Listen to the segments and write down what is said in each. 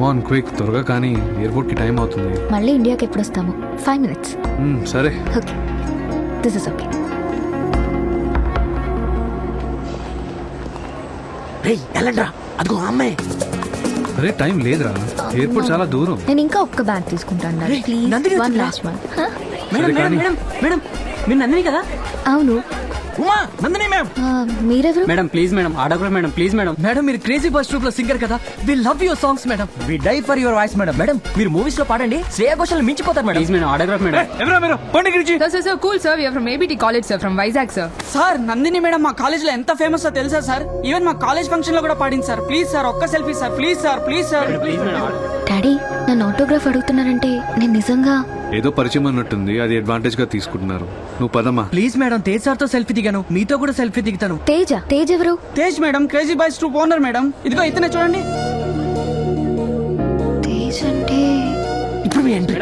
Come on quick, త్వరగా కానీ ఎయిర్పోర్ట్కి టైం అవుతుంది. మళ్ళీ ఇండియాకి ఎప్పుడు వస్తాము? 5 minutes. సరే ఓకే, దిస్ ఇస్ ఓకే. వెళ్ళండ్రా, అదిగో అమ్మాయి. అరే టైం లేదురా, ఎయిర్పోర్ట్ చాలా దూరం. నేను ఇంకా ఒక్క బ్యాగ్ తీసుకుంటాను రేయ్, నందిని ప్లీజ్, వన్ వచ్చిందా? Last one. మేడం సరే, మేడం కానీ. మేడం మేడం మీరు నందిని కదా? అవును. ఉమా, నందిని మ్యామ్. మీరెవరు? Madam please madam, autograph madam please madam. Madam మీరు క్రేజీ బాయ్స్ ట్రూప్ లో సింగర్ కదా, we love your songs madam, we die for your voice madam. Madam మీరు మూవీస్ లో పాడండి, శ్రేయా ఘోషల్ మించిపోతారు madam. Please madam, autograph madam. ఎవరా మీరు పండి గురించి? Sir, cool, sir. We are from ABT College, sir, from Vizag, sir. Sir Nandini madam మా college లో ఎంత ఫేమస్ తెలుసా సార్? ఈవెన్ మా కాలేజ్ ఫంక్షన్ లో కూడా పాడింది సార్. ప్లీజ్ సార్ ఒక్క selfie sir, please sir, please sir. Please madam. Daddy నన్ను ఆటోగ్రాఫ్ అడుగుతున్నారంటే నేను నిజంగా ఏదో పరిచయం అన్నట్టుంది, అది అడ్వాంటేజ్ గా తీసుకుంటున్నారు. నువ్వు పదమ్మా. ప్లీజ్ మేడం, తేజ్ సార్ తో సెల్ఫీ దిగాను, మీతో కూడా సెల్ఫీ దిగుతాను. తేజ్ ఎవరు? Tej madam crazy boys troupe owner madam. ఇదిగో ఇతనే చూడండి. తేజ్ అంటే ఇప్పుడు మీ ఎంట్రీ.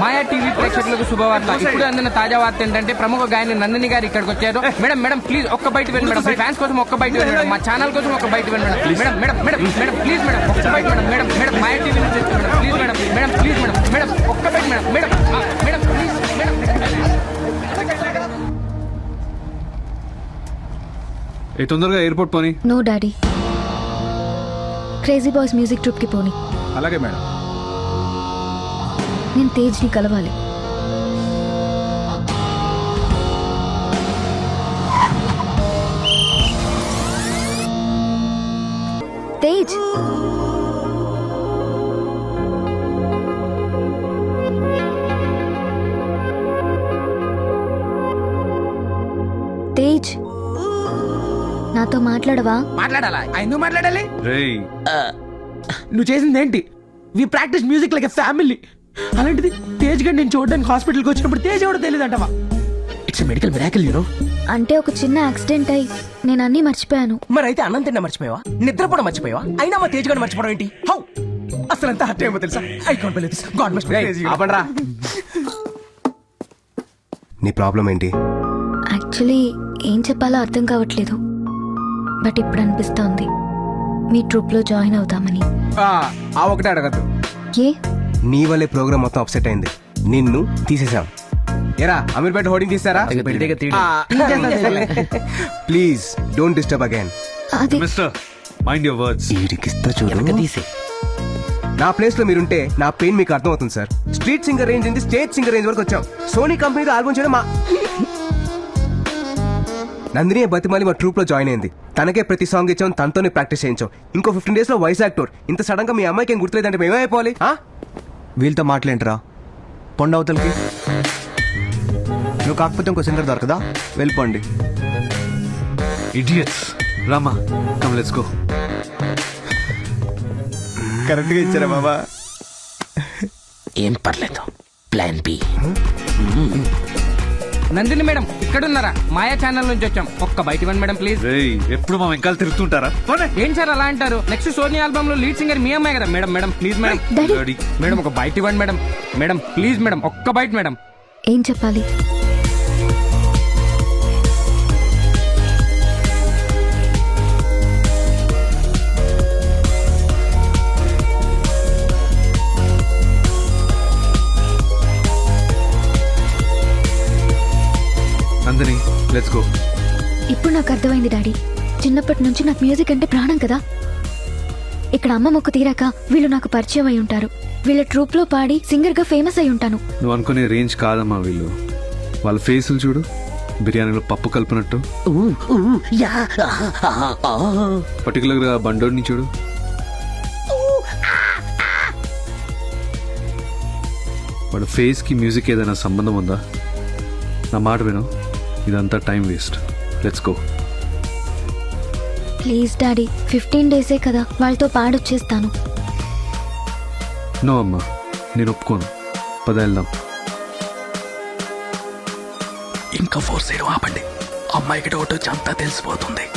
మాయా టీవీ ప్రేక్షకులకు శుభవార్త. ఇప్పుడు అందిన తాజా వార్త ఏంటంటే ప్రముఖ గాయని నందిని గారు ఇక్కడికి వచ్చారు. మేడం మేడం ప్లీజ్ ఒక్క బయట వెళ్ళి మేడం, మీ ఫ్యాన్స్ కోసం ఒక్క బయట వెళ్ళి మేడం, మా ఛానల్ కోసం ఒక్క బయట వెళ్ళి madam. Madam madam madam madam please madam ఒక్క బయట madam. Madam madam Maya TV నుంచి madam please madam. Madam please madam. Madam ఒక్క బయట madam. Madam madam please madam. ఏ తొందరగా ఎయిర్పోర్ట్ పోనీ. No daddy, crazy boys music troupe కి పోని. అలాగే మేడం. నేను తేజ్ని కలవాలి. తేజ్, తేజ్ నాతో మాట్లాడవా? మాట్లాడాలా? ఎందుకు మాట్లాడాలి? రేయ్ నువ్వు చేసింది ఏంటి? We practice music like a family. అలాంటిది తేజ్ గడ్ నేను చూడడానికి హాస్పిటల్కి వచ్చినప్పుడు తేజ్ ఎవడో తెలియదు అంటవా? It's medical miracle you know. అంటే ఒక చిన్న యాక్సిడెంట్ అయి నేను అన్నీ మర్చిపోయాను. మరి అయితే అన్నం తిన్నా మర్చిపోయావా? నిద్రపోవడం మర్చిపోయావా? అయినా మా తేజ్ గడ్ మర్చిపోవడం ఏంటి? హౌ అసలు ఎంత హర్ట్ ఏమో తెలుసా? I can't believe this. God must be crazy. ఆపండ్రా. నీ ప్రాబ్లం ఏంటి? యాక్చువల్లీ ఏం చెప్పాలో అర్థం కావట్లేదు, బట్ ఇప్పుడు అనిపిస్తోంది మీ ట్రూప్ లో జాయిన్ అవుదామని. ఆ ఒకటే అడగద్దు. ఏ? నీ వల్లే ప్రోగ్రామ్ మొత్తం అప్సెట్ అయింది. నిన్ను తీసేసాం. ఏరా అమీర్పేట హోర్డింగ్ తీస్తారా? Please don't disturb again. అది మిస్టర్ మైండ్ యువర్ వర్డ్స్. ఈడికిస్తా చూడు. నా ప్లేస్ లో మీరుంటే నా పెయిన్ మీకు అర్థం అవుతుంది సార్. స్ట్రీట్ సింగర్ రేంజ్ నుంచి స్టేజ్ సింగర్ రేంజ్ వరకు వచ్చాం. సోనీ కంపెనీతో ఆల్బమ్ చేయడం మా నందిని బతిమాలి మా ట్రూప్ లో జాయిన్ అయింది. తనకే ప్రతి సాంగ్ ఇచ్చాం, తనతోనే ప్రాక్టీస్ చేయించాం. ఇంకో 15 days లో వైజాగ్ టూర్. ఇంత సడన్ గా మీ అమ్మాయికి ఏం గుర్తులేదంటే మేమైపోవాలి? వీళ్ళతో మాట్లాంటరా పొండవతలకి. నువ్వు కాకపోతే ఇంకో సింగర్ దొరకదా? వెళ్ళిపోండి. Idiots. Rama come let's go. కరెక్ట్గా ఇచ్చారా బాబా? ఏం పర్లేదు, ప్లాన్ బి. నందిని మేడం ఇక్కడ ఉన్నారా? మాయా ఛానల్ నుంచి వచ్చాం, ఒక్క బయట ఇవ్వండి మేడం ప్లీజ్. రేయ్ ఎప్పుడు మా వెంకాల తిరుగుతుంటారా? పోనీ. ఏం సార్ అలా అంటారు? నెక్స్ట్ సోనీ ఆల్బమ్ లో లీడ్ సింగర్ మీ అమ్మాయి కదా madam. Madam please madam. Daddy. Madam ఒక బయట ఇవ్వండి మేడం. మేడం ప్లీజ్ మేడం ఒక్క బయట మేడం. ఏం చెప్పాలి? Nandini let's go. ఇప్పుడు నాకు అర్థమైంది డాడీ. చిన్నప్పటి నుంచి నాకు మ్యూజిక్ అంటే ప్రాణం కదా. ఇక్కడ అమ్మ మొక్కు తీరాక వీళ్ళు నాకు పరిచయం అయి ఉంటారు. వీళ్ళ ట్రూప్ లో పాడి సింగర్ గా ఫేమస్ అయి ఉంటాను. నువ్వు అనుకునే రేంజ్ కాదమ్మా వీళ్ళు. వాళ్ళ ఫేసులు చూడు, బిర్యానీలో పప్పు కలిపినట్టు. పర్టికులర్ గా బండోడిని చూడు. వాడు ఫేస్ కి మ్యూజిక్ ఏదైనా సంబంధం ఉందా? నా మాట విను, ఇదంతా time waste. Let's go. Please daddy, 15 days కదా, వాళ్ళతో పాడొచ్చేస్తాను. నో అమ్మా, నేను ఒప్పుకోను. పద వెళ్దాం. ఇంకా ఫోర్స్ చేయడం ఆపండి. అమ్మాయికి డౌట్ వచ్చి అంతా తెలిసిపోతుంది.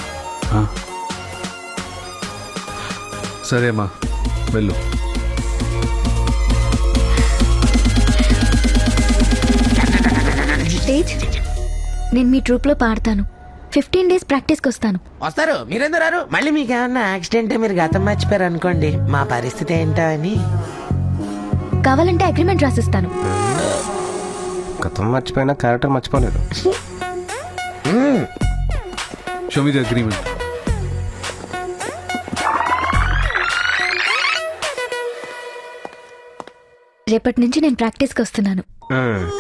సరే అమ్మా వెళ్ళు. తేజ్, నేను మీ ట్రూప్ లో పాడతాను. 15 days ప్రాక్టీస్కి వస్తాను. వస్తారు, మీరెందుకు రారు? మళ్ళీ మీకు ఏమన్నా యాక్సిడెంట్ మీరు గతం మర్చిపోయారు అనుకోండి, మా పరిస్థితి ఏంటో అని. కావాలంటే అగ్రిమెంట్ రాసిస్తాను. గతం మర్చిపోయినా క్యారెక్టర్ మర్చిపోలేదు. Show me the agreement. రేపటి నుంచి నేను ప్రాక్టీస్కి వస్తున్నాను.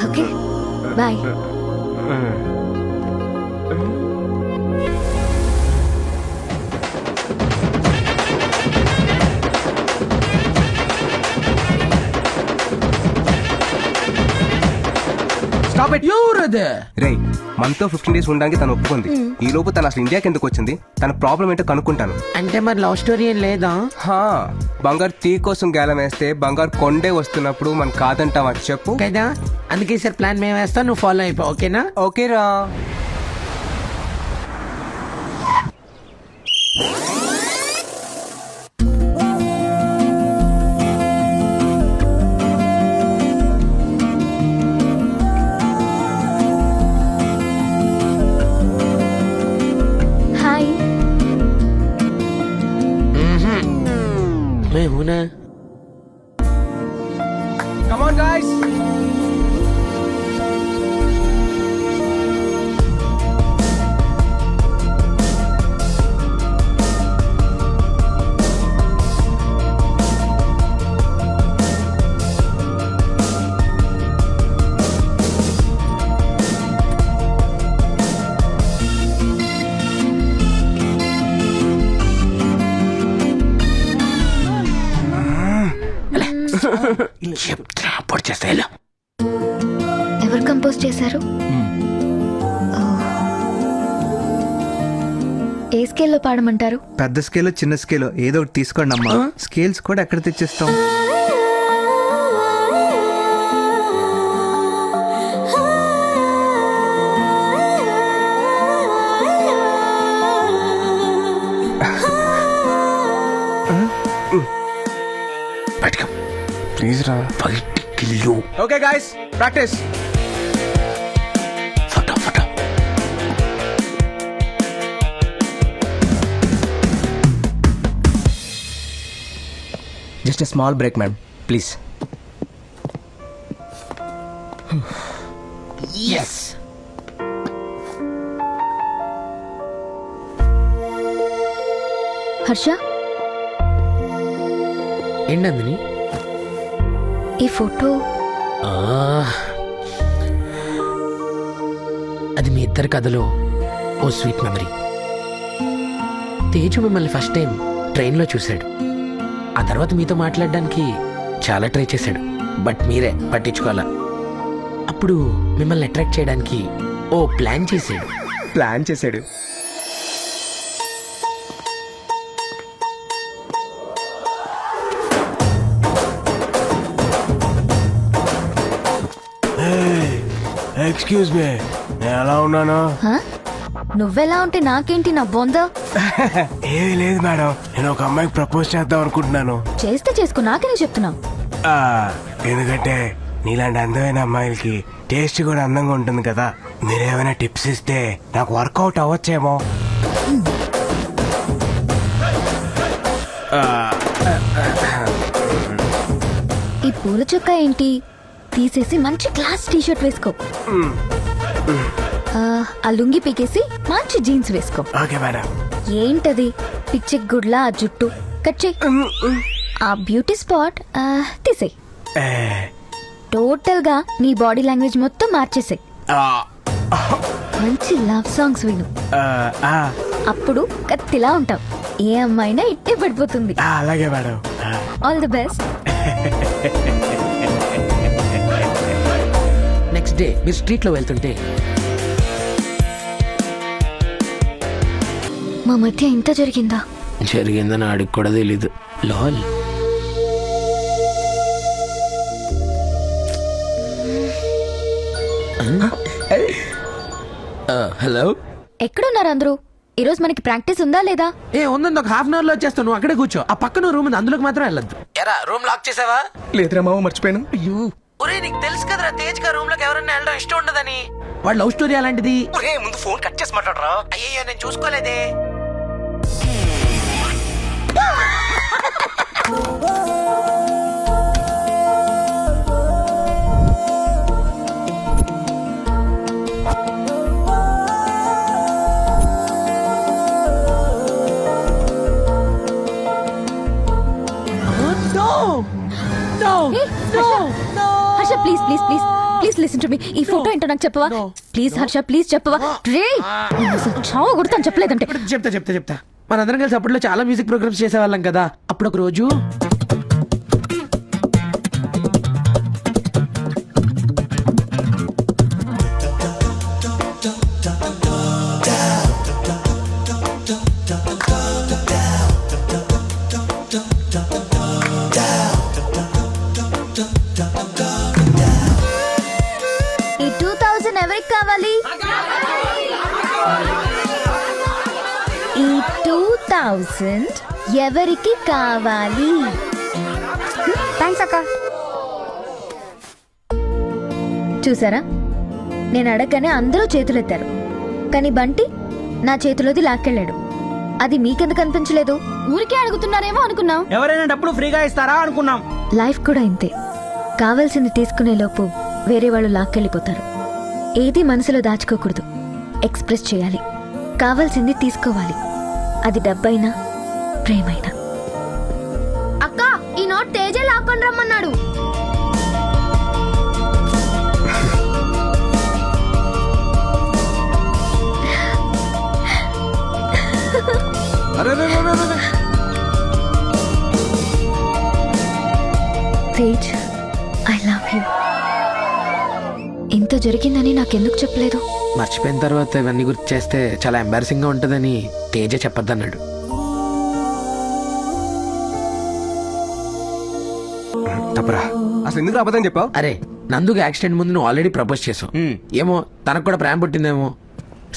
Okay bye. Stop it. ఎవరది? రే మనతో 15 days ఉండడానికి తను ఒప్పుకుంది. ఈ లోపు తను అసలు ఇండియాకి ఎందుకు వచ్చింది, తన ప్రాబ్లం ఏంటో కనుక్కుంటాను. అంటే మరి లవ్ స్టోరీ ఏం లేదా? హా, బంగారు తీ కోసం గేలం వేస్తే బంగారు కొండే వస్తున్నప్పుడు మనం కాదంటావా చెప్పు కదా, అందుకే సార్ ప్లాన్ మేము వేస్తాం, నువ్వు ఫాలో అయిపో. ఓకేనా? ఓకేరా. హాయ్. मैं हूं ना. Come on guys. ఎవరు కంపోజ్ చేశారు? ఏ స్కేల్లో పాడమంటారు? పెద్ద స్కేలో చిన్న స్కేలో ఏదో ఒకటి తీసుకోండి అమ్మా. స్కేల్స్ కూడా ఎక్కడ తెచ్చిస్తాం? ప్లీజ్ రా. Okay guys, practice. Just a small break ma'am, please. Yes. Harsha, ఏంటందని? ఈ ఫోటో అది మీ ఇద్దరి కథలో ఓ స్వీట్ మెమరీ. తేజు మిమ్మల్ని ఫస్ట్ టైం ట్రైన్లో చూశాడు. ఆ తర్వాత మీతో మాట్లాడడానికి చాలా ట్రై చేశాడు, బట్ మీరే పట్టించుకోవాలా. అప్పుడు మిమ్మల్ని అట్రాక్ట్ చేయడానికి ఓ ప్లాన్ చేశాడు. ప్లాన్ చేశాడు. ఎక్స్క్యూజ్ మీ, నేను ఎలా ఉన్నాను? నువ్వెలా ఉంటే నాకేంటి నా బొంద? ఏమీ లేదు మేడం, నేను ఒక అమ్మాయికి ప్రపోజ్ చేద్దాం అనుకుంటున్నాను. చేస్తే చేసుకో, నాకేనే చెప్తున్నావు. ఎందుకంటే నీలాంటి అందమైన అమ్మాయిలకి టేస్ట్ కూడా అందంగా ఉంటుంది కదా. మీరేమైనా టిప్స్ ఇస్తే నాకు వర్కౌట్ అవ్వచ్చేమో. ఈ పూల చొక్కా ఏంటి? తీసేసి మంచి క్లాస్ టీషర్ట్ వేసుకో. ఆ లుంగి పీకేసి మంచి జీన్స్ వేసుకో. Okay madam. ఏంటది పిచ్చి గుడ్లా ఆ జుట్టు? కట్ చేయి. ఆ బ్యూటీ స్పాట్ తీసేయి. టోటల్ గా నీ బాడీ లాంగ్వేజ్ మొత్తం మార్చేసాయి. మంచి లవ్ సాంగ్స్ విను, అప్పుడు కత్తిలా ఉంటావు. ఏ అమ్మాయినా ఇట్టే పడిపోతుంది. అలాగే madam. All the best. Next day మీరు స్ట్రీట్లో వెళ్తుంటే మా మధ్య ఇంత జరిగిందా? జరిగిందని ఆడికి కూడా తెలీదు. లాల్. హలో, ఎక్కడున్నారు అందరూ? ఈరోజు మనకి ప్రాక్టీస్ ఉందా లేదా? ఉందండి, ఒక హాఫ్ అన్ అవర్ లో వచ్చేస్తాను. నువ్వు అక్కడే కూర్చో. ఆ పక్కన రూమ్ ఉంది, అందులోకి మాత్రం వెళ్ళొద్దు. ఎరా రూమ్ లాక్ చేసావా? లేదురా మామ, మర్చిపోయాను. అయ్యో, ఒరే నీకు తెలుసు కదరా తేజ్ గా రూమ్ లోకి ఎవరన్నా వెళ్ళడం ఇష్టం ఉండదని. వాడు లవ్ స్టోరీ అలాంటిది. ముందు ఫోన్ కట్ చేసి మాట్లాడరా. అయ్యో నేను చూసుకోలేదే. Harsha please please please please listen to me. ఈ ఫోటో ఏంటో నాకు చెప్పవా ప్లీజ్ హర్ష, ప్లీజ్ చెప్పవా. రే చావు కొడతాను చెప్పలేదంటే. చెప్తా మనందరం కలిసి అప్పట్లో చాలా మ్యూజిక్ ప్రోగ్రామ్స్ చేసేవాళ్ళం కదా. అప్పుడు ఒక రోజు ఈ 2000 ఎవరికి కావాలి? ఈ 2000 ఎవరికి కావాలి? థ్యాంక్స్ అక్క. చూసారా, నేను అడగగానే అందరూ చేతులెత్తారు, కానీ బంటి నా చేతిలోది లాక్కెళ్ళాడు. అది మీకెందుకు అనిపించలేదు? ఊరికే అడుగుతున్నారేమో అనుకున్నాం. ఎవరైనా డబ్బులు ఫ్రీగా ఇస్తారా అనుకున్నాం. లైఫ్ కూడా ఇంతే. కావాల్సింది తీసుకునే లోపు వేరే వాళ్ళు లాక్కెళ్ళిపోతారు. ఏది మనసులో దాచుకోకూడదు, ఎక్స్ప్రెస్ చేయాలి. కావాల్సింది తీసుకోవాలి, అది డబ్బైనా ప్రేమైనా. అక్క, ఈ నోట్ తేజ లాక్కొని రమ్మన్నాడు. Tej, I love you. ఇంత జరిగిందని నాకెందుకు చెప్పలేదు? మర్చిపోయిన తర్వాత ఇవన్నీ గుర్తు చేస్తే చాలా ఎంబారసింగ్ గా ఉంటుందని తేజ చెప్పొద్దన్నాడు. తప్పరా, అసలు ఎందుకు అబద్ధం చెప్పావు? అరే నందుకు యాక్సిడెంట్ ముందు నువ్వు ఆల్రెడీ ప్రపోజ్ చేసావు. ఏమో తనకు కూడా ప్రేమ పుట్టిందేమో.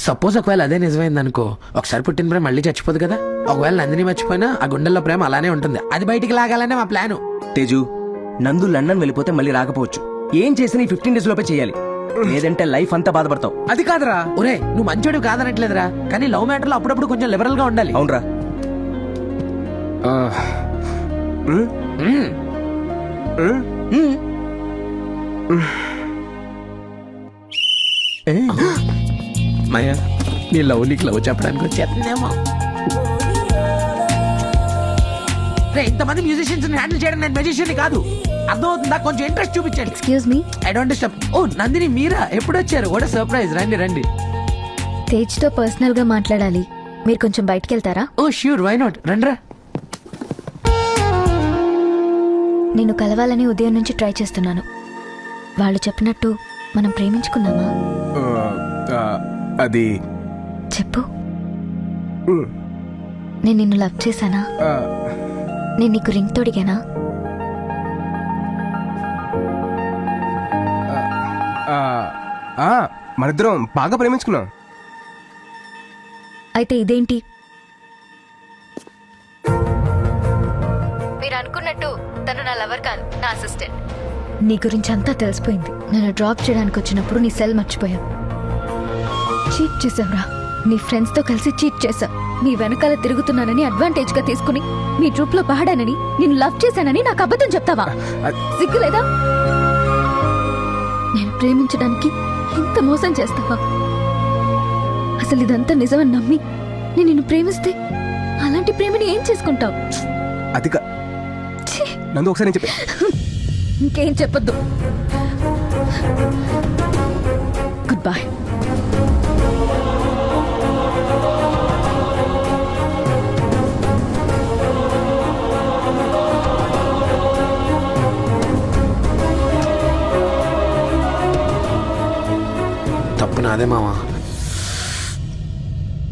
సపోజ్ ఒకవేళ అదే నిజమైంది అనుకో, ఒకసారి పుట్టిన ప్రేమ మళ్ళీ చచ్చిపోదు కదా. ఒకవేళ నందిని మర్చిపోయినా ఆ గుండెల్లో ప్రేమ అలానే ఉంటుంది. అది బయటికి లాగాలనే మా ప్లాను. తేజు, నందు లండన్ వెళ్ళిపోతే మళ్ళీ రాకపోవచ్చు. ఏం చేసినా ఈ 15 days లోపే చేయాలి, లేదంటే లైఫ్ అంతా బాధపడతావు. అది కాదురా. ఒరే నువ్వు మంచోడు కాదనట్లేదురా, కానీ లవ్ మ్యాటర్ లో అప్పుడప్పుడు కొంచెం లిబరల్ గా ఉండాలి. అవునరా. మయ్యా నీ లవ్ నీకు లవ్ చెప్పడానికి వచ్చేస్తుందేమో. ఇంతమంది మ్యూజిషియన్స్ హ్యాండిల్ చేయడం నేను మ్యూజిషియన్ కాదు, అర్థమవుతుందా? కొంచెం ఇంట్రెస్ట్ చూపించండి. Excuse me. I don't disturb. ఓ నందిని మీరా, ఎప్పుడు వచ్చారు? What surprise. రండి రండి. తేజ్తో పర్సనల్ గా మాట్లాడాలి, మీరు కొంచెం బయటికి వెళ్తారా? ఓ ష్యూర్, వై నాట్, రండ్రా. నేను కలవాలని ఉదయం నుంచి ట్రై చేస్తున్నాను. వాళ్ళు చెప్పినట్టు మనం ప్రేమించుకున్నామా? అది చెప్పు. నేను నిన్ను లవ్ చేశానా? నేను నీకు రింగ్ తోడిగానా? మనిద్దరం బాగా ప్రేమించుకున్నాం. అయితే ఇదేంటి? మీరు అనుకున్నట్టు తను నా లవర్ కాదు, నా అసిస్టెంట్. నీ గురించి అంతా తెలిసిపోయింది. నన్ను డ్రాప్ చేయడానికి వచ్చినప్పుడు నీ సెల్ మర్చిపోయావు. చీట్ చేసావురా. నీ ఫ్రెండ్స్ తో కలిసి చీట్ చేశా. నీ వెనకాల తిరుగుతున్నానని అడ్వాంటేజ్ గా తీసుకుని మీ ట్రూప్ లో పాడానని, నిన్ను లవ్ చేశానని నాకు అబద్ధం చెప్తావా? సిగ్గులేదా? నేను ప్రేమించడానికి ఇంత మోసం చేస్తావా? అసలు ఇదంతా నిజమని నమ్మి నేను నిన్ను ప్రేమిస్తే అలాంటి ప్రేమని ఏం చేసుకుంటావు? అది నందు ఒకసారి చెప్పే. ఇంకేం చెప్పొద్దు. Good bye. తప్పు నాదే మావా.